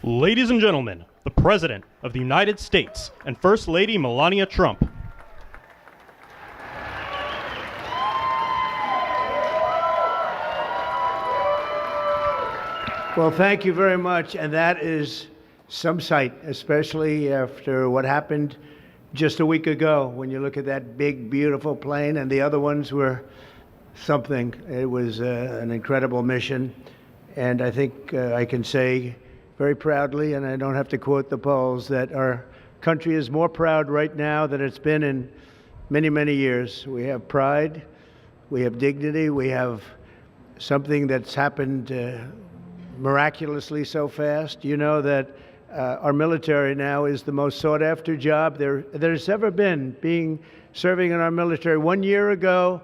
Ladies and gentlemen, the President of the United States and First Lady Melania Trump. Well, thank you very much, and that is some sight, especially after what happened just a week ago. When you look at that big, beautiful plane, and the other ones were something. It was an incredible mission, and I think I can say very proudly, and I don't have to quote the polls, that our country is more proud right now than it's been in many, many years. We have pride, we have dignity, we have something that's happened miraculously so fast. You know that our military now is the most sought after job there's ever been, serving in our military. 1 year ago,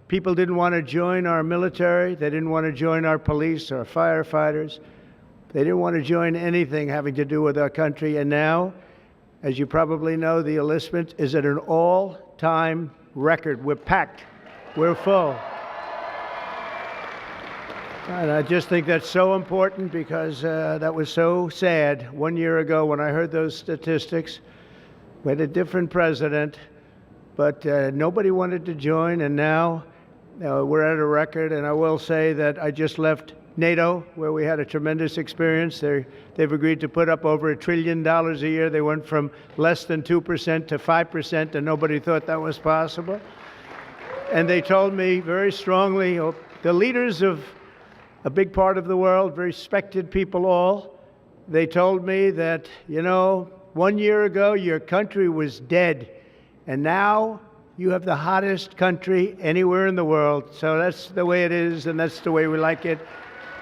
people didn't want to join our military. They didn't want to join our police or firefighters. They didn't want to join anything having to do with our country. And now, as you probably know, the enlistment is at an all-time record. We're packed. We're full. And I just think that's so important because that was so sad 1 year ago when I heard those statistics. We had a different president, but nobody wanted to join, and now we're at a record. And I will say that I just left NATO, where we had a tremendous experience. They've agreed to put up over $1 trillion a year. They went from less than 2% to 5%, and nobody thought that was possible. And they told me very strongly, the leaders of a big part of the world, very respected people all, they told me that, 1 year ago your country was dead, and now you have the hottest country anywhere in the world. So that's the way it is, and that's the way we like it.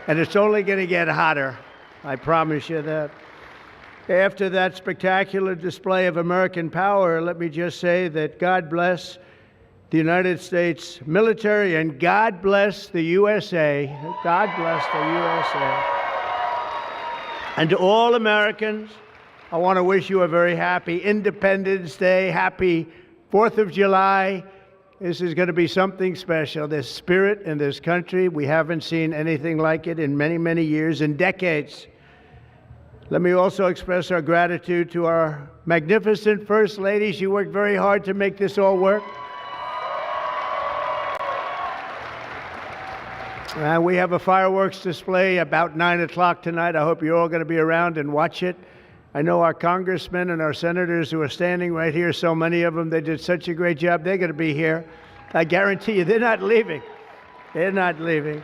And it's only going to get hotter. I promise you that. After that spectacular display of American power, let me just say that God bless the United States military, and God bless the USA. God bless the USA. And to all Americans, I want to wish you a very happy Independence Day, happy 4th of July. This is going to be something special. There's spirit in this country. We haven't seen anything like it in many, many years and decades. Let me also express our gratitude to our magnificent First Lady. She worked very hard to make this all work. We have a fireworks display about 9 o'clock tonight. I hope you're all going to be around and watch it. I know our congressmen and our senators who are standing right here, so many of them, they did such a great job. They're going to be here. I guarantee you, they're not leaving. They're not leaving.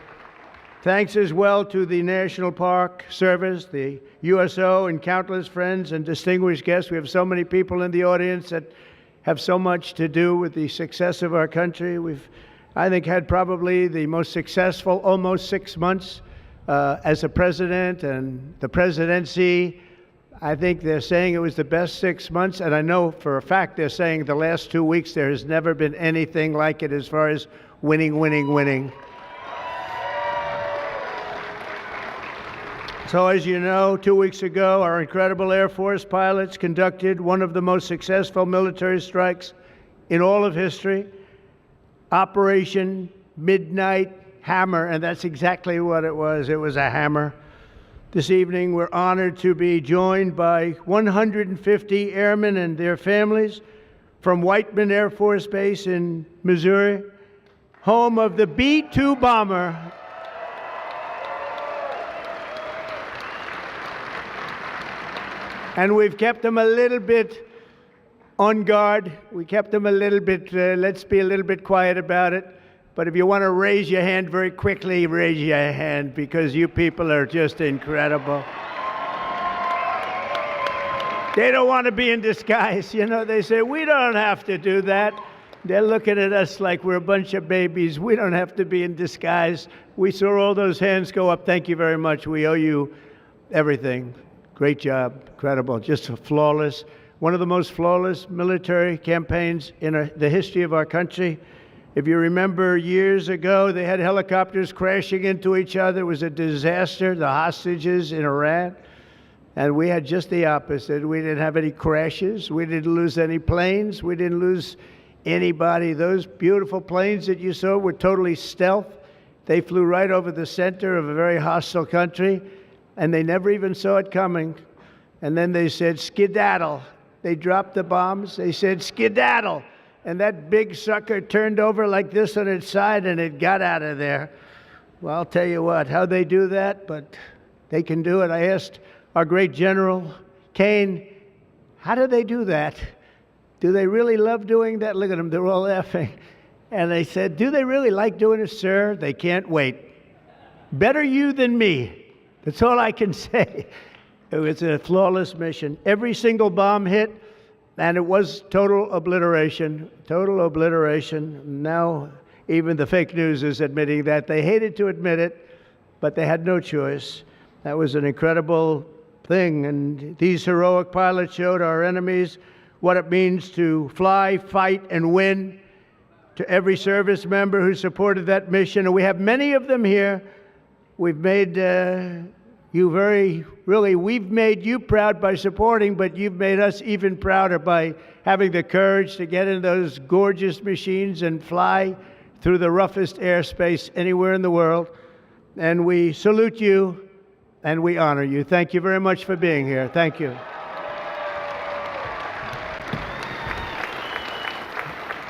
Thanks as well to the National Park Service, the USO, and countless friends and distinguished guests. We have so many people in the audience that have so much to do with the success of our country. We've, I think, had probably the most successful almost 6 months as a president and the presidency. I think they're saying it was the best 6 months, and I know for a fact they're saying the last 2 weeks there has never been anything like it as far as winning. So as you know, 2 weeks ago, our incredible Air Force pilots conducted one of the most successful military strikes in all of history, Operation Midnight Hammer, and that's exactly what it was. It was a hammer. This evening, we're honored to be joined by 150 airmen and their families from Whiteman Air Force Base in Missouri, home of the B-2 bomber. And we've kept them a little bit on guard. We kept them a little bit, let's be a little bit quiet about it. But if you want to raise your hand very quickly, raise your hand, because you people are just incredible. They don't want to be in disguise. They say, we don't have to do that. They're looking at us like we're a bunch of babies. We don't have to be in disguise. We saw all those hands go up. Thank you very much. We owe you everything. Great job. Incredible. Just flawless. One of the most flawless military campaigns in the history of our country. If you remember years ago, they had helicopters crashing into each other. It was a disaster, the hostages in Iran. And we had just the opposite. We didn't have any crashes. We didn't lose any planes. We didn't lose anybody. Those beautiful planes that you saw were totally stealth. They flew right over the center of a very hostile country. and they never even saw it coming. And then they said, skedaddle. They dropped the bombs. They said, skedaddle. And that big sucker turned over like this on its side, and it got out of there. Well, I'll tell you what, how they do that, but they can do it. I asked our great General Kane, how do they do that? Do they really love doing that? Look at them, they're all laughing. And they said, do they really like doing it, sir? They can't wait. Better you than me. That's all I can say. It was a flawless mission. Every single bomb hit, and it was total obliteration. Total obliteration. Now, even the fake news is admitting that. They hated to admit it, but they had no choice. That was an incredible thing, and these heroic pilots showed our enemies what it means to fly, fight, and win. To every service member who supported that mission, and we have many of them here, we've made we've made you proud by supporting, but you've made us even prouder by having the courage to get in those gorgeous machines and fly through the roughest airspace anywhere in the world. And we salute you and we honor you. Thank you very much for being here. Thank you.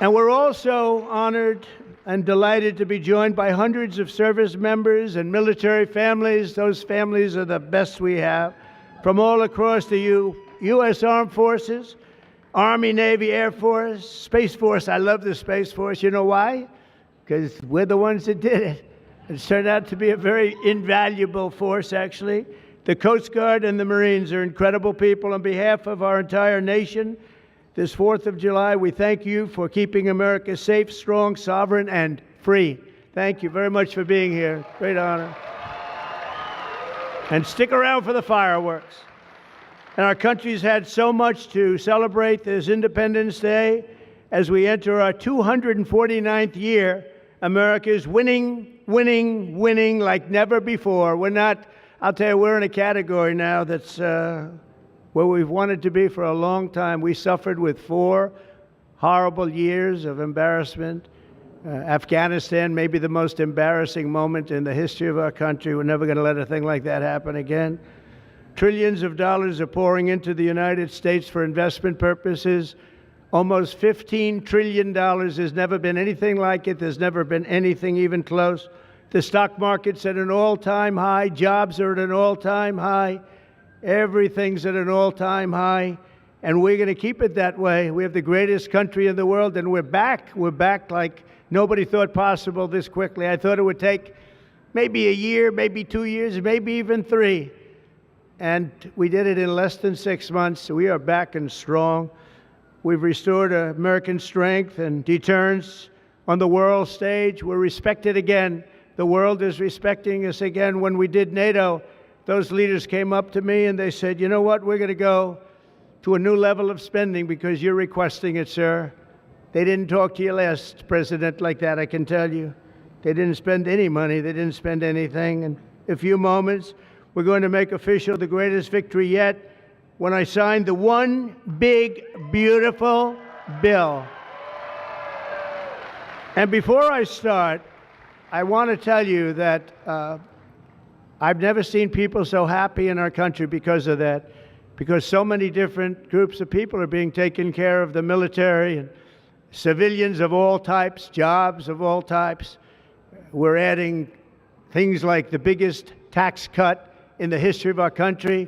And we're also honored and delighted to be joined by hundreds of service members and military families. Those families are the best we have, from all across the U.S. Armed Forces, Army, Navy, Air Force, Space Force. I love the Space Force. You know why? Because we're the ones that did it. It's turned out to be a very invaluable force, actually. The Coast Guard and the Marines are incredible people. On behalf of our entire nation, this 4th of July, we thank you for keeping America safe, strong, sovereign, and free. Thank you very much for being here. Great honor. And stick around for the fireworks. And our country's had so much to celebrate this Independence Day. As we enter our 249th year, America is winning, winning, winning like never before. I'll tell you, we're in a category now that's where we've wanted to be for a long time. We suffered with 4 horrible years of embarrassment. Afghanistan may be the most embarrassing moment in the history of our country. We're never going to let a thing like that happen again. Trillions of dollars are pouring into the United States for investment purposes. Almost $15 trillion. There's never been anything like it. There's never been anything even close. The stock market's at an all-time high. Jobs are at an all-time high. Everything's at an all-time high, and we're going to keep it that way. We have the greatest country in the world, and we're back. We're back like nobody thought possible this quickly. I thought it would take maybe a year, maybe 2 years, maybe even 3. And we did it in less than 6 months. We are back and strong. We've restored American strength and deterrence on the world stage. We're respected again. The world is respecting us again. When we did NATO, those leaders came up to me and they said, you know what, we're going to go to a new level of spending because you're requesting it, sir. They didn't talk to your last president like that, I can tell you. They didn't spend any money. They didn't spend anything. In a few moments, we're going to make official the greatest victory yet when I signed the one big, beautiful bill. And before I start, I want to tell you that I've never seen people so happy in our country because of that, because so many different groups of people are being taken care of, the military and civilians of all types, jobs of all types. We're adding things like the biggest tax cut in the history of our country,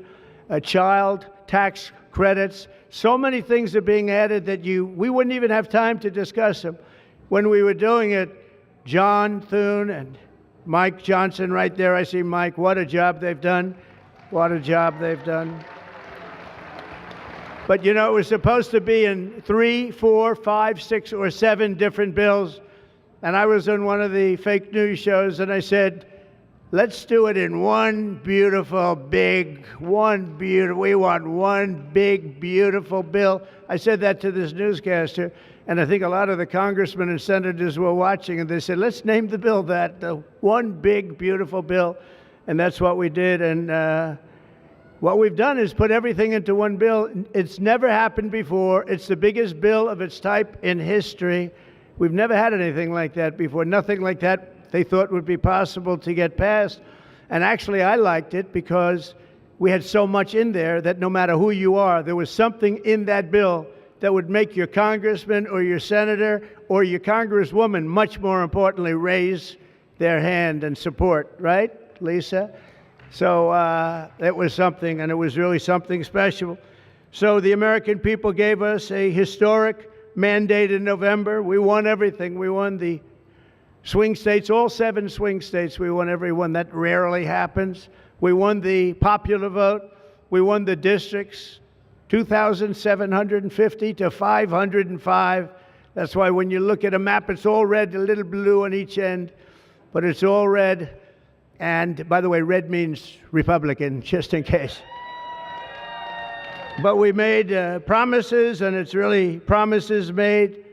child tax credits. So many things are being added that we wouldn't even have time to discuss them. When we were doing it, John Thune and Mike Johnson right there, I see Mike, what a job they've done. What a job they've done. But you know, it was supposed to be in 3, 4, 5, 6, or 7 different bills. And I was on one of the fake news shows and I said, let's do it in one beautiful, big, we want one big, beautiful bill. I said that to this newscaster, and I think a lot of the congressmen and senators were watching, and they said, let's name the bill that, the one big, beautiful bill. And that's what we did. And what we've done is put everything into one bill. It's never happened before. It's the biggest bill of its type in history. We've never had anything like that before. Nothing like that they thought would be possible to get passed. And actually, I liked it because we had so much in there that no matter who you are, there was something in that bill that would make your congressman or your senator or your congresswoman, much more importantly, raise their hand and support, right, Lisa? So it was something, and it was really something special. So the American people gave us a historic mandate in November. We won everything. We won the swing states, all 7 swing states. We won every one. That rarely happens. We won the popular vote. We won the districts, 2,750 to 505. That's why when you look at a map, it's all red, a little blue on each end, but it's all red. And by the way, red means Republican, just in case. But we made promises, and it's really promises made,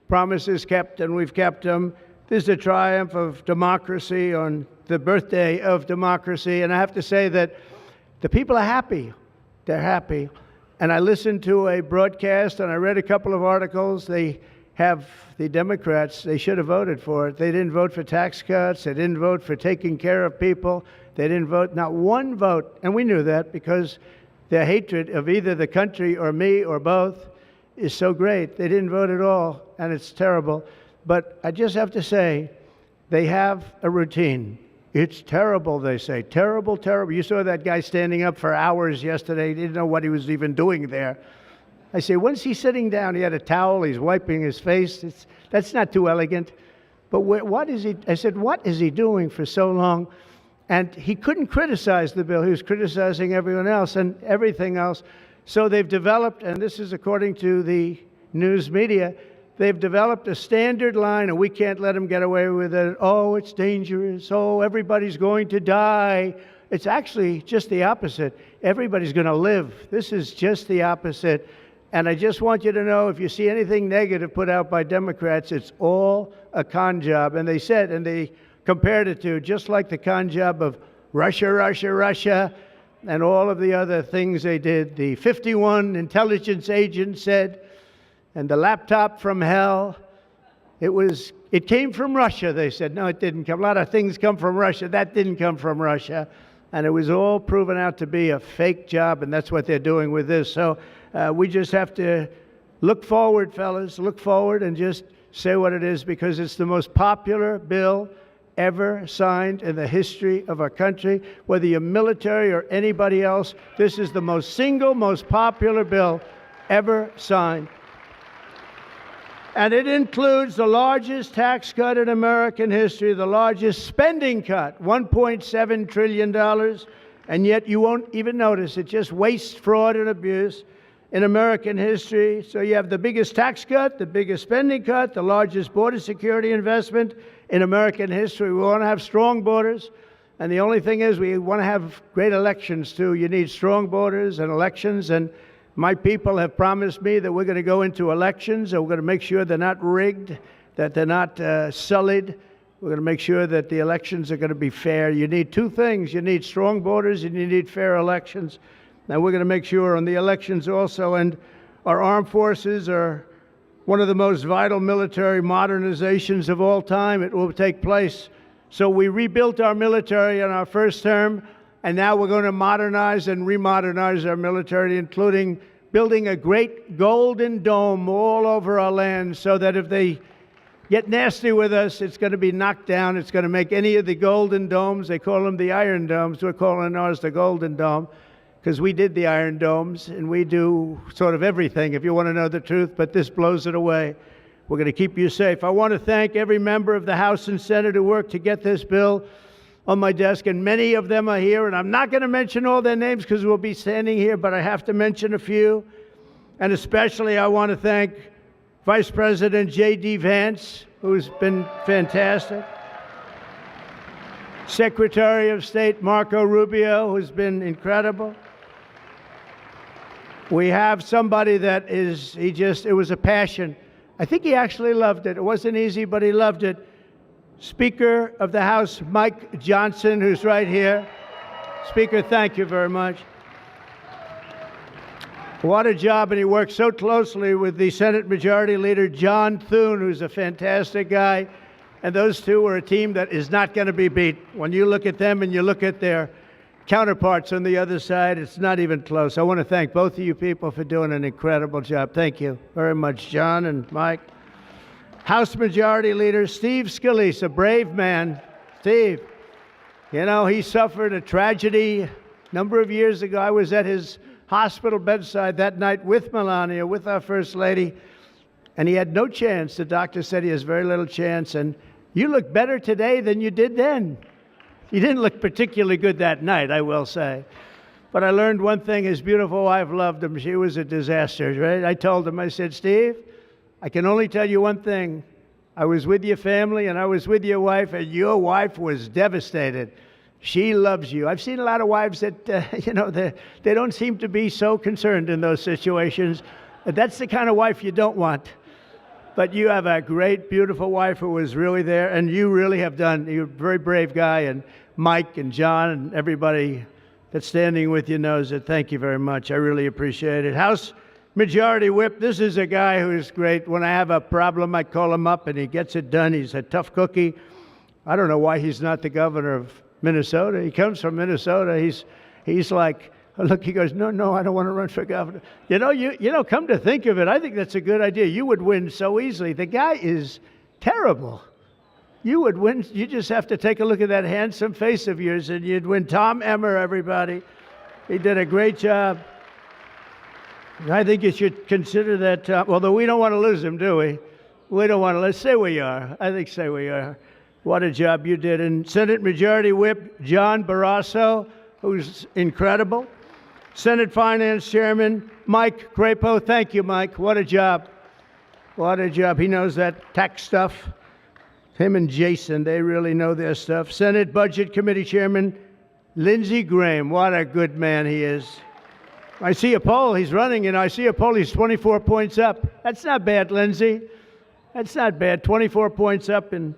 promises kept, and we've kept them. This is a triumph of democracy on the birthday of democracy. And I have to say that the people are happy. They're happy. And I listened to a broadcast, and I read a couple of articles. They have the Democrats, they should have voted for it. They didn't vote for tax cuts. They didn't vote for taking care of people. They didn't vote, not one vote. And we knew that because their hatred of either the country or me or both is so great. They didn't vote at all, and it's terrible. But I just have to say, they have a routine. It's terrible, they say. Terrible, terrible. You saw that guy standing up for hours yesterday. He didn't know what he was even doing there. I say, when's he sitting down? He had a towel. He's wiping his face. That's not too elegant. But what is he? I said, what is he doing for so long? And he couldn't criticize the bill. He was criticizing everyone else and everything else. So they've developed, and this is according to the news media, they've developed a standard line, and we can't let them get away with it. Oh, it's dangerous. Oh, everybody's going to die. It's actually just the opposite. Everybody's going to live. This is just the opposite. And I just want you to know, if you see anything negative put out by Democrats, it's all a con job. And they said, and they compared it to just like the con job of Russia, Russia, Russia, and all of the other things they did. The 51 intelligence agents said, and the laptop from hell, it came from Russia, they said. No, it didn't come. A lot of things come from Russia. That didn't come from Russia. And it was all proven out to be a fake job, and that's what they're doing with this. So we just have to look forward, fellas, look forward and just say what it is, because it's the most popular bill ever signed in the history of our country. Whether you're military or anybody else, this is the most popular bill ever signed. And it includes the largest tax cut in American history, the largest spending cut, $1.7 trillion, and yet you won't even notice it. Just waste, fraud, and abuse in American history. So you have the biggest tax cut, the biggest spending cut, the largest border security investment in American history. We want to have strong borders, and the only thing is we want to have great elections, too. You need strong borders and elections, and my people have promised me that we're going to go into elections, and we're going to make sure they're not rigged, that they're not sullied. We're going to make sure that the elections are going to be fair. You need 2 things. You need strong borders, and you need fair elections. And we're going to make sure on the elections also. And our armed forces are one of the most vital military modernizations of all time. It will take place. So we rebuilt our military in our first term. And now we're going to modernize and remodernize our military, including building a great golden dome all over our land, so that if they get nasty with us, it's going to be knocked down. It's going to make any of the golden domes, they call them the iron domes, we're calling ours the golden dome, because we did the iron domes, and we do sort of everything, if you want to know the truth, but this blows it away. We're going to keep you safe. I want to thank every member of the House and Senate who worked to get this bill on my desk, and many of them are here, and I'm not going to mention all their names because we'll be standing here, but I have to mention a few. And especially I want to thank Vice President J.D. Vance, who's been fantastic, Secretary of State Marco Rubio, who's been incredible. We have somebody that it was a passion. I think he actually loved it. It wasn't easy, but he loved it. Speaker of the House, Mike Johnson, who's right here. Speaker, thank you very much. What a job, and he worked so closely with the Senate Majority Leader, John Thune, who's a fantastic guy. And those two are a team that is not going to be beat. When you look at them and you look at their counterparts on the other side, it's not even close. I want to thank both of you people for doing an incredible job. Thank you very much, John and Mike. House Majority Leader Steve Scalise, a brave man. Steve, you know, he suffered a tragedy a number of years ago. I was at his hospital bedside that night with Melania, with our First Lady, and he had no chance. The doctor said he has very little chance, and you look better today than you did then. He didn't look particularly good that night, I will say. But I learned one thing. His beautiful wife loved him. She was a disaster, right? I told him, I said, Steve, I can only tell you one thing. I was with your family and I was with your wife, and your wife was devastated. She loves you. I've seen a lot of wives that, they don't seem to be so concerned in those situations. That's the kind of wife you don't want. But you have a great, beautiful wife who was really there, and you really have done. You're a very brave guy, and Mike and John and everybody that's standing with you knows it. Thank you very much. I really appreciate it. House Majority Whip, this is a guy who's great. When I have a problem, I call him up, and he gets it done. He's a tough cookie. I don't know why he's not the governor of Minnesota. He comes from Minnesota. He's like, look, he goes, no, I don't want to run for governor. You know, come to think of it, I think that's a good idea. You would win so easily. The guy is terrible. You would win. You just have to take a look at that handsome face of yours, and you'd win. Tom Emmer, everybody. He did a great job. I think you should consider that, although we don't want to lose him, do we? We don't want to. Let's say we are. I think say we are. What a job you did. And Senate Majority Whip John Barrasso, who's incredible. Senate Finance Chairman Mike Crapo. Thank you, Mike. What a job. What a job. He knows that tax stuff. Him and Jason, they really know their stuff. Senate Budget Committee Chairman Lindsey Graham. What a good man he is. I see a poll. He's running, and I see a poll. He's 24 points up. That's not bad, Lindsey. That's not bad. 24 points up in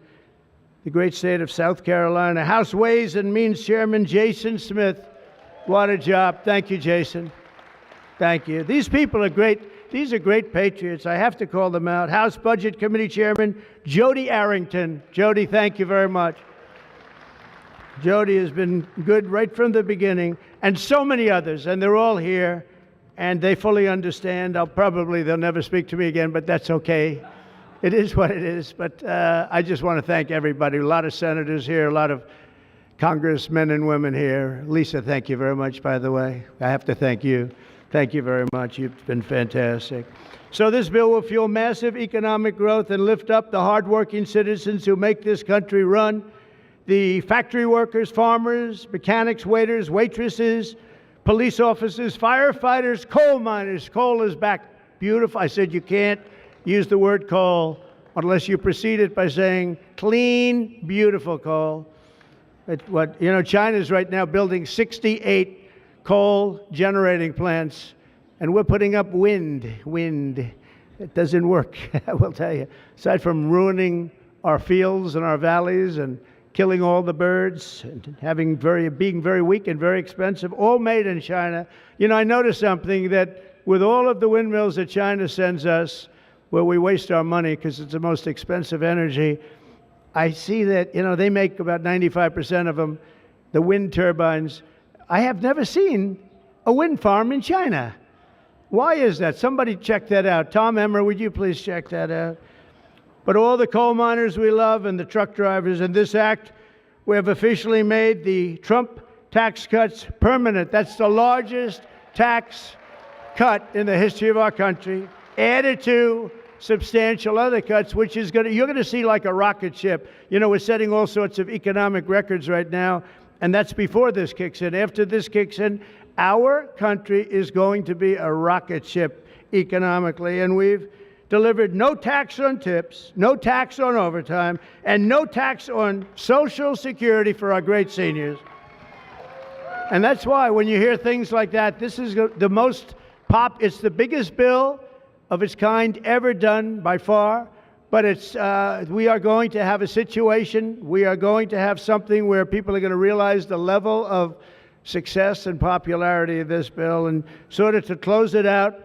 the great state of South Carolina. House Ways and Means Chairman Jason Smith. What a job. Thank you, Jason. Thank you. These people are great. These are great patriots. I have to call them out. House Budget Committee Chairman Jody Arrington. Jody, thank you very much. Jody has been good right from the beginning, and so many others, and they're all here, and they fully understand. They'll never speak to me again, but that's okay. It is what it is. But I just want to thank everybody. A lot of senators here, a lot of congressmen and women here. Lisa, thank you very much, by the way. I have to thank you. Thank you very much. You've been fantastic. So this bill will fuel massive economic growth and lift up the hardworking citizens who make this country run. The factory workers, farmers, mechanics, waiters, waitresses, police officers, firefighters, coal miners. Coal is back. Beautiful. I said you can't use the word coal unless you precede it by saying clean, beautiful coal. China's right now building 68 coal generating plants, and we're putting up wind. It doesn't work, I will tell you. Aside from ruining our fields and our valleys and killing all the birds and being very weak and very expensive, all made in China. I noticed something, that with all of the windmills that China sends us, where we waste our money because it's the most expensive energy, I see that, they make about 95% of them, the wind turbines. I have never seen a wind farm in China. Why is that? Somebody check that out. Tom Emmer, would you please check that out? But all the coal miners we love and the truck drivers, in this act, we have officially made the Trump tax cuts permanent. That's the largest tax cut in the history of our country, added to substantial other cuts, which is you're going to see like a rocket ship. We're setting all sorts of economic records right now, and that's before this kicks in. After this kicks in, our country is going to be a rocket ship economically, and we've delivered no tax on tips, no tax on overtime, and no tax on Social Security for our great seniors. And that's why when you hear things like that, this is the most it's the biggest bill of its kind ever done by far, but we are going to have a situation, we are going to have something where people are going to realize the level of success and popularity of this bill. And sort of to close it out,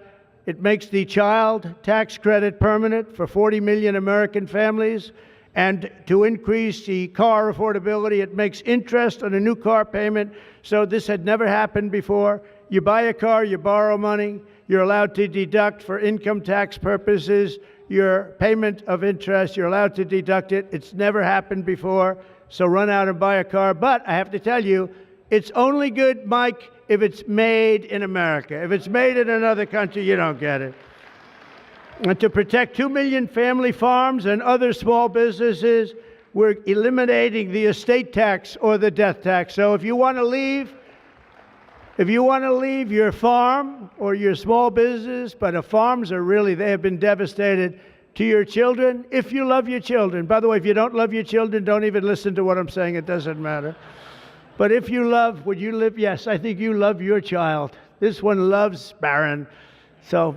it makes the child tax credit permanent for 40 million American families. and to increase the car affordability. It makes interest on a new car payment. So this had never happened before. You buy a car, you borrow money, you're allowed to deduct for income tax purposes your payment of interest. You're allowed to deduct it. It's never happened before. So run out and buy a car. But I have to tell you, it's only good, Mike, if it's made in America. If it's made in another country, you don't get it. And to protect 2 million family farms and other small businesses, we're eliminating the estate tax or the death tax. So if you want to leave your farm or your small business, but farms are really, they have been devastated, to your children, if you love your children. By the way, if you don't love your children, don't even listen to what I'm saying. It doesn't matter. But if you love, would you live? Yes, I think you love your child. This one loves Barron. So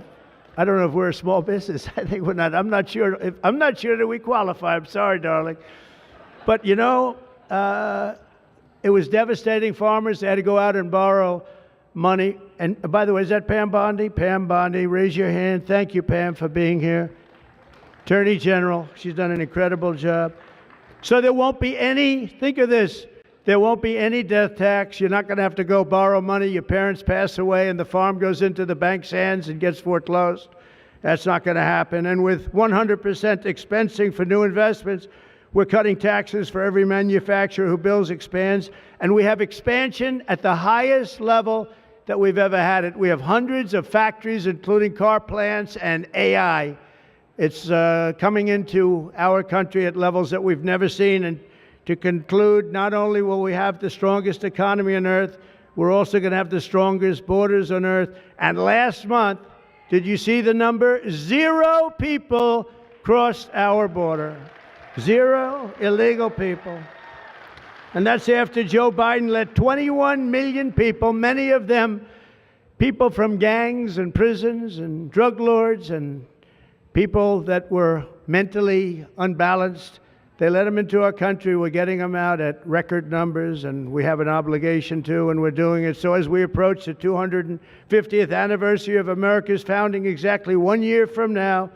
I don't know if we're a small business. I think we're not. I'm not sure that we qualify. I'm sorry, darling. But you know, it was devastating. Farmers, they had to go out and borrow money. And by the way, is that Pam Bondi? Pam Bondi, raise your hand. Thank you, Pam, for being here. Attorney General, she's done an incredible job. So there won't be any, think of this, there won't be any death tax. You're not going to have to go borrow money. Your parents pass away and the farm goes into the bank's hands and gets foreclosed. That's not going to happen. And with 100% expensing for new investments, we're cutting taxes for every manufacturer who builds, expands. And we have expansion at the highest level that we've ever had it. We have hundreds of factories, including car plants and AI. It's coming into our country at levels that we've never seen. And to conclude, not only will we have the strongest economy on earth, we're also going to have the strongest borders on earth. And last month, did you see the number? 0 people crossed our border. 0 illegal people. And that's after Joe Biden let 21 million people, many of them people from gangs and prisons and drug lords and people that were mentally unbalanced, they let them into our country. We're getting them out at record numbers, and we have an obligation to, and we're doing it. So as we approach the 250th anniversary of America's founding, exactly 1 year from now,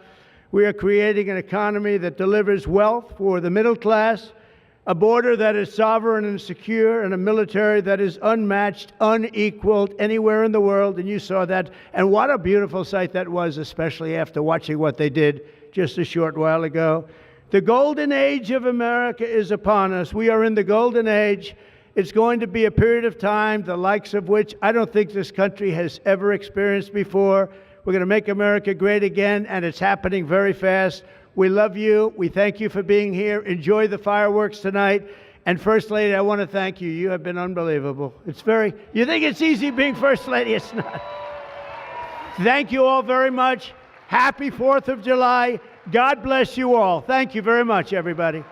we are creating an economy that delivers wealth for the middle class, a border that is sovereign and secure, and a military that is unmatched, unequaled anywhere in the world. And you saw that. And what a beautiful sight that was, especially after watching what they did just a short while ago. The golden age of America is upon us. We are in the golden age. It's going to be a period of time, the likes of which I don't think this country has ever experienced before. We're going to make America great again, and it's happening very fast. We love you. We thank you for being here. Enjoy the fireworks tonight. And First Lady, I want to thank you. You have been unbelievable. You think it's easy being First Lady? It's not. Thank you all very much. Happy 4th of July. God bless you all. Thank you very much, everybody.